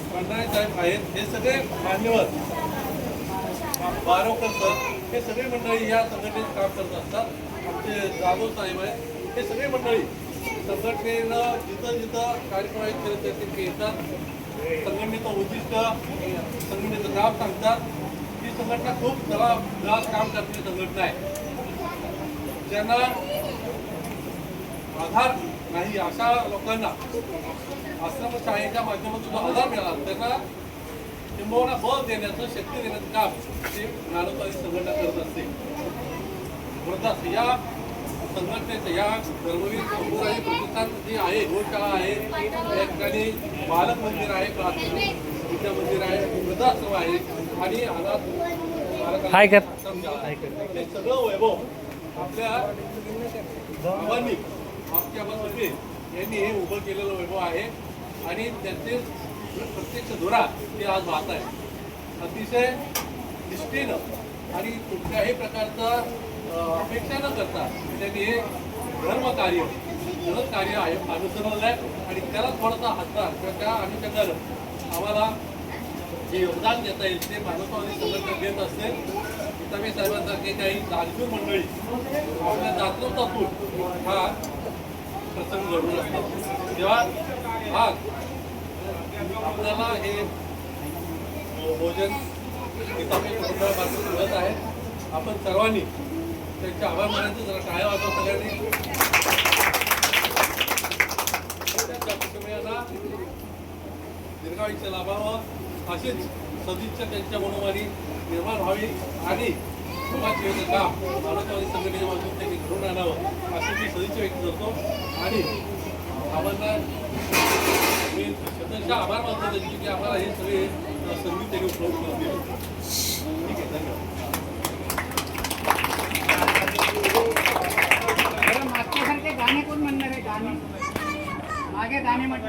मंडळी साहेब आहेत, हे सगळे मान्यवर बारोकर सर, हे सगळे मंडळी या संघटनेत काम करत असतात. आमचे जाधव साहेब आहेत, हे सगळे मंडळी संघटनेनं जिथं जिथं कार्यक्रम आहेत केले ते येतात. संघटनेचं उद्दिष्ट, संघटनेचं काम सांगतात. ही संघटना खूप जबाबदार काम करणारी संघटना आहे. ज्यांना आधार नाही अशा लोकांना आश्रमशाळेच्या माध्यमातून आधार मिळाला, त्यांना किंबहुना बळ देण्याचं, शक्ती देण्याचं काम ते ज्ञानोबा संघटना करत असते. म्हणतात या संघटनेचं, या धर्मवीर समुदाय प्रतिष्ठान जी आहे, गोशाळा आहे, या ठिकाणी बालक मंदिर आहे, प्राथमिक विद्या मंदिर आहे, वृद्धाश्रम आहे आणि अनाथ हे सगळं वैभव आपल्या बाबांनी, आपल्या बाबांनी यांनी हे उभं केलेलं वैभव आहे आणि त्यांचे प्रत्यक्ष धुरा ते आज वाहत आहे. अतिशय निष्ठेनं आणि कुठल्याही प्रकारचा अपेक्षा न करता त्यांनी हे धर्मकार्य, जगत कार्य आहे अनुसरलेलं आहे आणि त्याला थोडासा हातभार किंवा त्या अनुषंगानं आम्हाला जे योगदान देता येईल ते मानवतावादी संघटना देत असते. इतामी साहेबांसारखे काही दानशूर मंडळी आपल्या दातृत्वातून हा प्रसंग घडून असतात. तेव्हा आज आपल्याला हे भोजन इतामी कुटुंबापासून मिळत आहे. आपण सर्वांनी त्यांचे आभार मानायचं, जरा टाळ्या वाजवा सगळ्यांनी. त्यांच्या कुटुंबियांना दीर्घायुष्य लाभावं, अशीच सदिच्छा त्यांच्या मनोमानी निर्माण व्हावी आणि समाजसेवेचं काम मानवतावादी संघटनेच्या माध्यमातून त्यांनी घडून आणावं अशी मी सदिच्छा व्यक्त करतो. आणि आम्हाला मी स्वतःच्या आभार मानतो त्यांची की आम्हाला हे सगळे संधी त्यांनी उपलब्ध करून दिली. ठीक आहे, धन्यवाद. मागच्यासारखे गाणे कोण म्हणणार आहे? गाणे मागे गाणे म्हटलं.